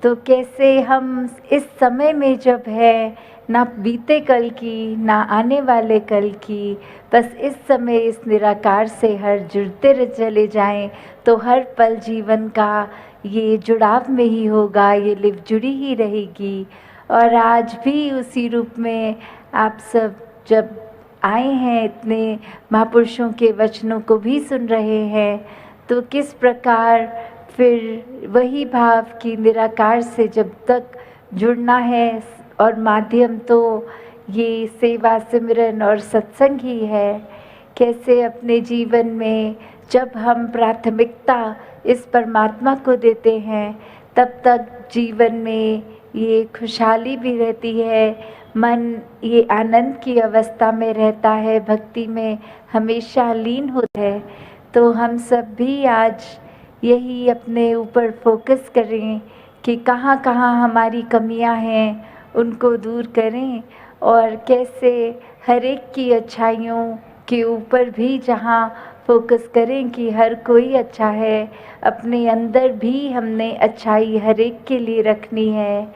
तो कैसे हम इस समय में जब है, ना बीते कल की ना आने वाले कल की, बस इस समय इस निराकार से हर जुड़ते चले जाएं, तो हर पल जीवन का ये जुड़ाव में ही होगा, ये लिव जुड़ी ही रहेगी। और आज भी उसी रूप में आप सब जब आए हैं, इतने महापुरुषों के वचनों को भी सुन रहे हैं, तो किस प्रकार फिर वही भाव कि निराकार से जब तक जुड़ना है, और माध्यम तो ये सेवा सिमरन और सत्संग ही है। कैसे अपने जीवन में जब हम प्राथमिकता इस परमात्मा को देते हैं, तब तक जीवन में ये खुशहाली भी रहती है, मन ये आनंद की अवस्था में रहता है, भक्ति में हमेशा लीन होता है। तो हम सब भी आज यही अपने ऊपर फोकस करें कि कहाँ कहाँ हमारी कमियां हैं, उनको दूर करें, और कैसे हर एक की अच्छाइयों के ऊपर भी जहाँ फोकस करें कि हर कोई अच्छा है, अपने अंदर भी हमने अच्छाई हर एक के लिए रखनी है।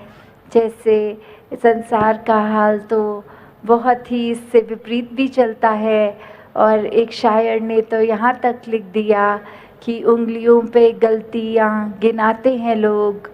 जैसे संसार का हाल तो बहुत ही इससे विपरीत भी चलता है, और एक शायर ने तो यहाँ तक लिख दिया कि उंगलियों पे गलतियाँ गिनाते हैं लोग,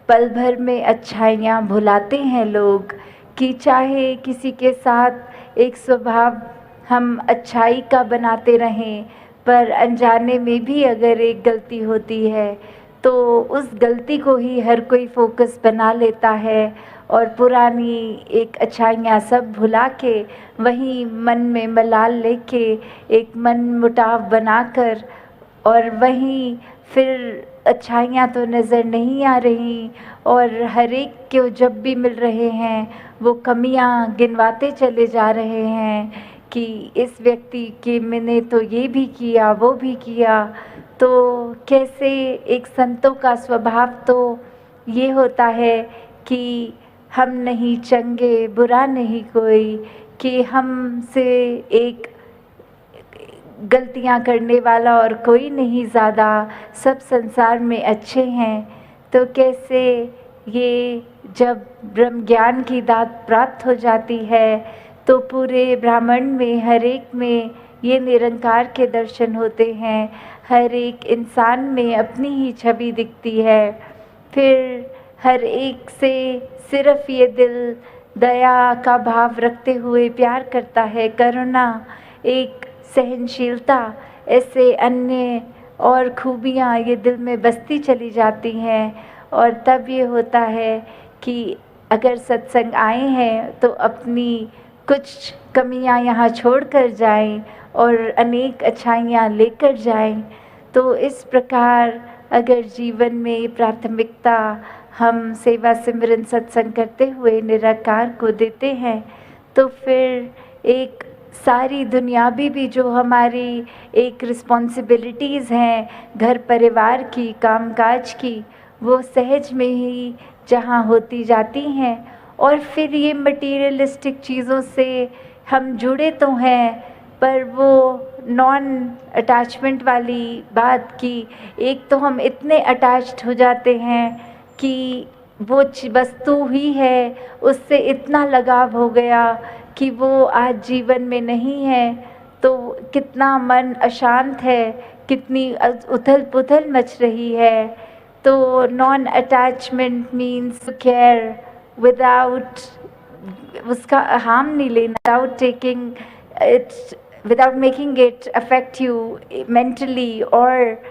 पल भर में अच्छाइयाँ भुलाते हैं लोग, कि चाहे किसी के साथ एक स्वभाव हम अच्छाई का बनाते रहें, पर अनजाने में भी अगर एक गलती होती है तो उस गलती को ही हर कोई फोकस बना लेता है, और पुरानी एक अच्छाइयाँ सब भुला के वहीं मन में मलाल लेके एक मन मुटाव बनाकर, और वहीं फिर अच्छाइयाँ तो नज़र नहीं आ रही, और हर एक को जब भी मिल रहे हैं वो कमियां गिनवाते चले जा रहे हैं कि इस व्यक्ति के मैंने तो ये भी किया वो भी किया। तो कैसे एक संतों का स्वभाव तो ये होता है कि हम नहीं चंगे बुरा नहीं कोई, कि हमसे एक गलतियां करने वाला और कोई नहीं ज़्यादा, सब संसार में अच्छे हैं। तो कैसे ये जब ब्रह्म ज्ञान की दात प्राप्त हो जाती है, तो पूरे ब्राह्मण में हर एक में ये निरंकार के दर्शन होते हैं, हर एक इंसान में अपनी ही छवि दिखती है। फिर हर एक से सिर्फ ये दिल दया का भाव रखते हुए प्यार करता है, करुणा, एक सहनशीलता, ऐसे अन्य और खूबियाँ ये दिल में बसती चली जाती हैं। और तब ये होता है कि अगर सत्संग आए हैं तो अपनी कुछ कमियां यहाँ छोड़ कर जाएं और अनेक अच्छाइयाँ लेकर जाएं। तो इस प्रकार अगर जीवन में प्राथमिकता हम सेवा सिमरन सत्संग करते हुए निराकार को देते हैं, तो फिर एक सारी दुनियावी भी जो हमारी एक रिस्पॉन्सिबिलिटीज़ हैं घर परिवार की, कामकाज की, वो सहज में ही जहाँ होती जाती हैं। और फिर ये मटीरियलिस्टिक चीज़ों से हम जुड़े तो हैं, पर वो नॉन अटैचमेंट वाली बात की एक तो हम इतने अटैच्ड हो जाते हैं कि वो वस्तु ही है, उससे इतना लगाव हो गया कि वो आज जीवन में नहीं है। तो कितना मन अशांत है, कितनी उथल पुथल मच रही है। तो non attachment means care without उसका हार्म नहीं लेना, without taking it, without making it affect you mentally और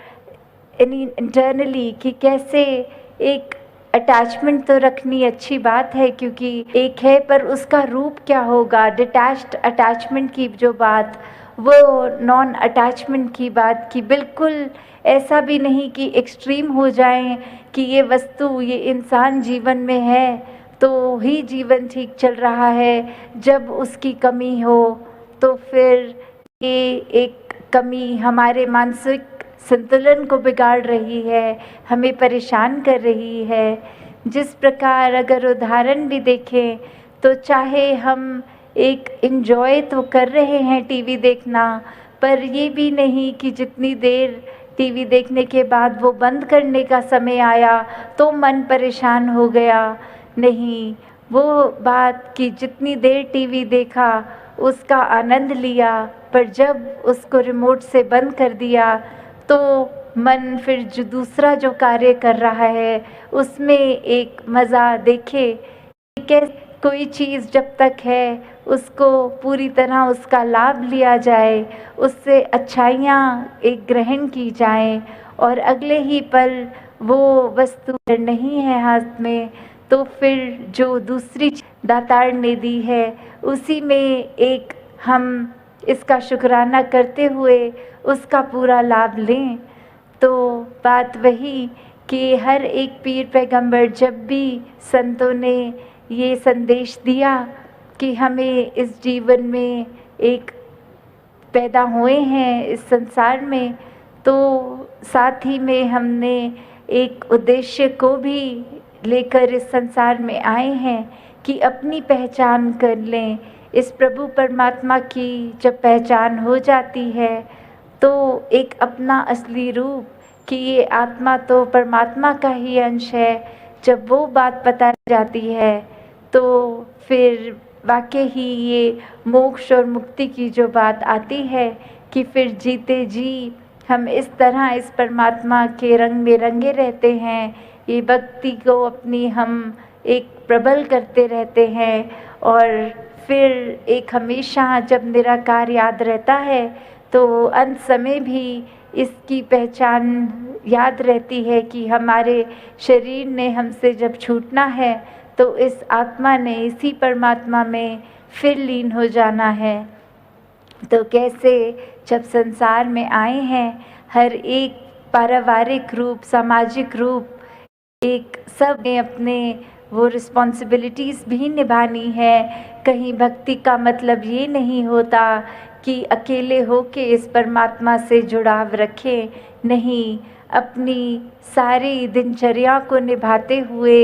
इंटरनली, कि कैसे एक अटैचमेंट तो रखनी अच्छी बात है क्योंकि एक है, पर उसका रूप क्या होगा, डिटैच्ड अटैचमेंट की जो बात, वो नॉन अटैचमेंट की बात, की बिल्कुल ऐसा भी नहीं कि एक्सट्रीम हो जाएं कि ये वस्तु ये इंसान जीवन में है तो ही जीवन ठीक चल रहा है, जब उसकी कमी हो तो फिर ये एक कमी हमारे मानसिक संतुलन को बिगाड़ रही है, हमें परेशान कर रही है। जिस प्रकार अगर उदाहरण भी देखें तो चाहे हम एक एंजॉय तो कर रहे हैं टीवी देखना, पर ये भी नहीं कि जितनी देर टीवी देखने के बाद वो बंद करने का समय आया तो मन परेशान हो गया। नहीं, वो बात कि जितनी देर टीवी देखा उसका आनंद लिया, पर जब उसको रिमोट से बंद कर दिया तो मन फिर जो दूसरा जो कार्य कर रहा है उसमें एक मज़ा देखे। कैसे कोई चीज़ जब तक है उसको पूरी तरह उसका लाभ लिया जाए, उससे अच्छाइयाँ एक ग्रहण की जाएं और अगले ही पल वो वस्तु नहीं है हाथ में, तो फिर जो दूसरी दातार ने दी है उसी में एक हम इसका शुक्राना करते हुए उसका पूरा लाभ लें। तो बात वही कि हर एक पीर पैगंबर जब भी संतों ने ये संदेश दिया कि हमें इस जीवन में एक पैदा हुए हैं इस संसार में, तो साथ ही में हमने एक उद्देश्य को भी लेकर इस संसार में आए हैं कि अपनी पहचान कर लें। इस प्रभु परमात्मा की जब पहचान हो जाती है तो एक अपना असली रूप कि ये आत्मा तो परमात्मा का ही अंश है, जब वो बात पता जाती है तो फिर वाकई ही ये मोक्ष और मुक्ति की जो बात आती है कि फिर जीते जी हम इस तरह इस परमात्मा के रंग में रंगे रहते हैं, ये भक्ति को अपनी हम एक प्रबल करते रहते हैं और फिर एक हमेशा जब निराकार याद रहता है तो अंत समय भी इसकी पहचान याद रहती है कि हमारे शरीर ने हमसे जब छूटना है तो इस आत्मा ने इसी परमात्मा में फिर लीन हो जाना है। तो कैसे जब संसार में आए हैं हर एक पारिवारिक रूप, सामाजिक रूप, एक सब ने अपने वो रिस्पॉन्सिबिलिटीज़ भी निभानी है। कहीं भक्ति का मतलब ये नहीं होता कि अकेले होके इस परमात्मा से जुड़ाव रखें, नहीं, अपनी सारी दिनचर्या को निभाते हुए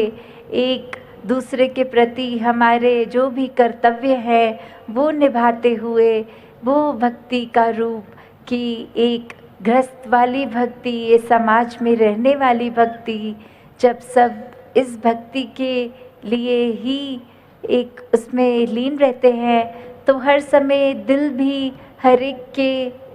एक दूसरे के प्रति हमारे जो भी कर्तव्य है वो निभाते हुए वो भक्ति का रूप कि एक गृहस्थ वाली भक्ति, ये समाज में रहने वाली भक्ति, जब सब इस भक्ति के लिए ही एक उसमें लीन रहते हैं तो हर समय दिल भी हर एक के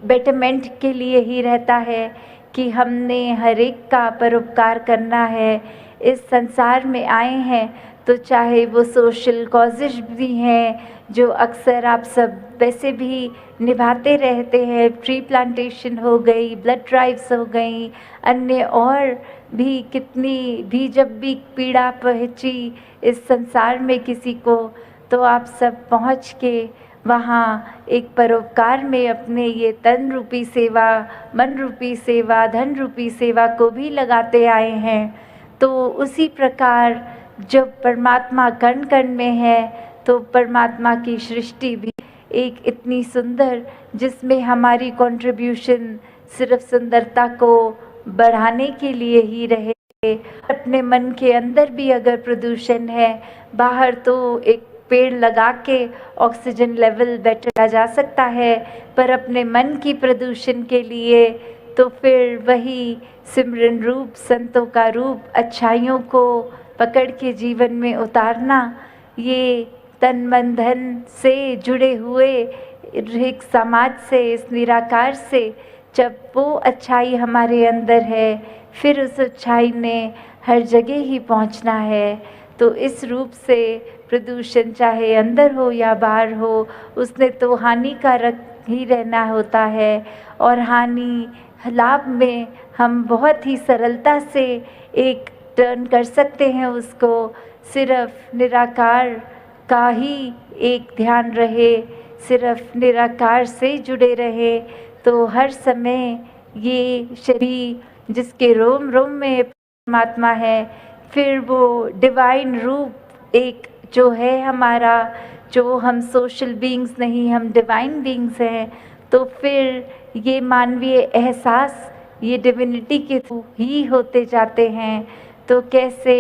बेटरमेंट के लिए ही रहता है कि हमने हर एक का परोपकार करना है। इस संसार में आए हैं तो चाहे वो सोशल कॉजेज भी हैं जो अक्सर आप सब वैसे भी निभाते रहते हैं, ट्री प्लांटेशन हो गई, ब्लड ड्राइव्स हो गई, अन्य और भी कितनी भी जब भी पीड़ा पहुंची इस संसार में किसी को तो आप सब पहुंच के वहाँ एक परोपकार में अपने ये तन रूपी सेवा, मन रूपी सेवा, धन रूपी सेवा को भी लगाते आए हैं। तो उसी प्रकार जब परमात्मा कण कण में है तो परमात्मा की सृष्टि भी एक इतनी सुंदर जिसमें हमारी कंट्रीब्यूशन सिर्फ सुंदरता को बढ़ाने के लिए ही रहे। अपने मन के अंदर भी अगर प्रदूषण है, बाहर तो एक पेड़ लगा के ऑक्सीजन लेवल बेटर जा सकता है, पर अपने मन की प्रदूषण के लिए तो फिर वही सिमरन रूप, संतों का रूप, अच्छाइयों को पकड़ के जीवन में उतारना, ये तन मन धन से जुड़े हुए एक समाज से, इस निराकार से जब वो अच्छाई हमारे अंदर है फिर उस अच्छाई ने हर जगह ही पहुंचना है। तो इस रूप से प्रदूषण चाहे अंदर हो या बाहर हो, उसने तो हानिकारक ही रहना होता है और हानि लाभ में हम बहुत ही सरलता से एक टर्न कर सकते हैं उसको। सिर्फ निराकार का ही एक ध्यान रहे, सिर्फ निराकार से जुड़े रहे तो हर समय ये शरीर जिसके रोम रोम में परमात्मा है, फिर वो डिवाइन रूप एक जो है हमारा, जो हम सोशल बीइंग्स नहीं, हम डिवाइन बीइंग्स हैं, तो फिर ये मानवीय एहसास ये डिविनिटी के थ्रू ही होते जाते हैं। तो कैसे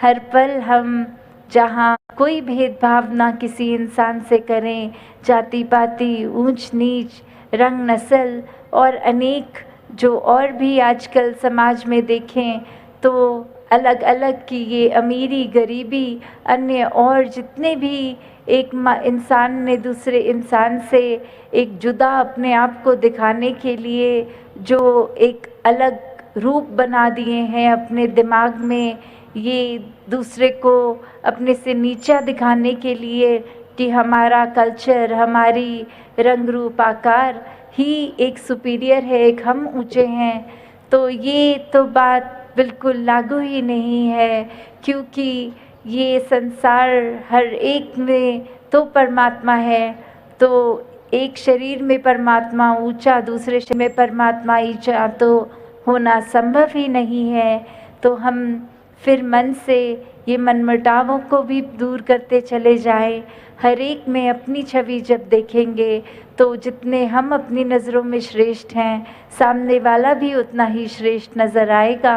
हर पल हम जहाँ कोई भेदभाव ना किसी इंसान से करें, जाति पाति, ऊंच नीच, रंग नस्ल और अनेक जो और भी आजकल समाज में देखें तो अलग अलग की ये अमीरी गरीबी अन्य और जितने भी एक इंसान ने दूसरे इंसान से एक जुदा अपने आप को दिखाने के लिए जो एक अलग रूप बना दिए हैं अपने दिमाग में, ये दूसरे को अपने से नीचा दिखाने के लिए कि हमारा कल्चर, हमारी रंग रूप आकार ही एक सुपीरियर है, एक हम ऊंचे हैं, तो ये तो बात बिल्कुल लागू ही नहीं है, क्योंकि ये संसार हर एक में तो परमात्मा है। तो एक शरीर में परमात्मा ऊंचा, दूसरे शरीर में परमात्मा नीचा तो होना संभव ही नहीं है। तो हम फिर मन से ये मनमुटावों को भी दूर करते चले जाएं। हर एक में अपनी छवि जब देखेंगे तो जितने हम अपनी नज़रों में श्रेष्ठ हैं, सामने वाला भी उतना ही श्रेष्ठ नज़र आएगा।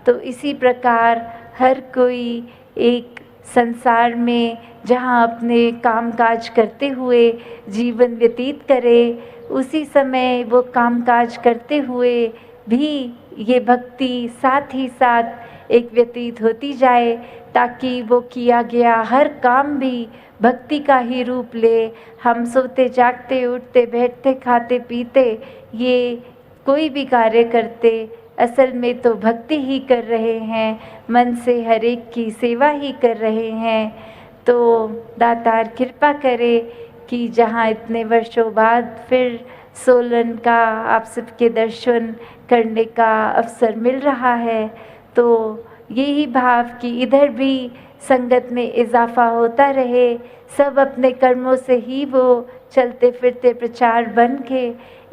तो इसी प्रकार हर कोई एक संसार में जहाँ अपने कामकाज करते हुए जीवन व्यतीत करे, उसी समय वो कामकाज करते हुए भी ये भक्ति साथ ही साथ एक व्यतीत होती जाए, ताकि वो किया गया हर काम भी भक्ति का ही रूप ले। हम सोते जागते उठते बैठते खाते पीते ये कोई भी कार्य करते, असल में तो भक्ति ही कर रहे हैं, मन से हर एक की सेवा ही कर रहे हैं। तो दातार कृपा करे कि जहाँ इतने वर्षों बाद फिर सोलन का आप सबके दर्शन करने का अवसर मिल रहा है, तो यही भाव कि इधर भी संगत में इजाफा होता रहे, सब अपने कर्मों से ही वो चलते फिरते प्रचार बन के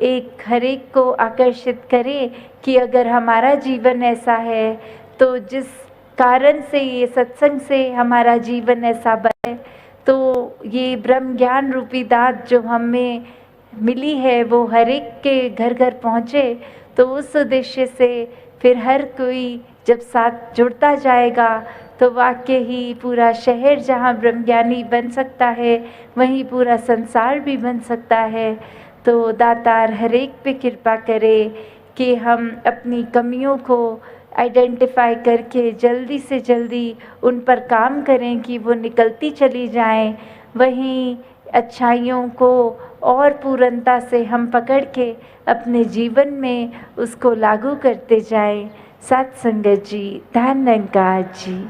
एक हर एक को आकर्षित करे कि अगर हमारा जीवन ऐसा है तो जिस कारण से ये सत्संग से हमारा जीवन ऐसा बने, तो ये ब्रह्म ज्ञान रूपी दात जो हमें मिली है वो हर एक के घर घर पहुँचे। तो उस उद्देश्य से फिर हर कोई जब साथ जुड़ता जाएगा तो वाकई ही पूरा शहर जहाँ ब्रह्मज्ञानी बन सकता है, वहीं पूरा संसार भी बन सकता है। तो दातार हर एक पे कृपा करे कि हम अपनी कमियों को आइडेंटिफाई करके जल्दी से जल्दी उन पर काम करें कि वो निकलती चली जाएं, वहीं अच्छाइयों को और पूर्णता से हम पकड़ के अपने जीवन में उसको लागू करते जाएं। सत्संगत जी, धन्यवाद जी।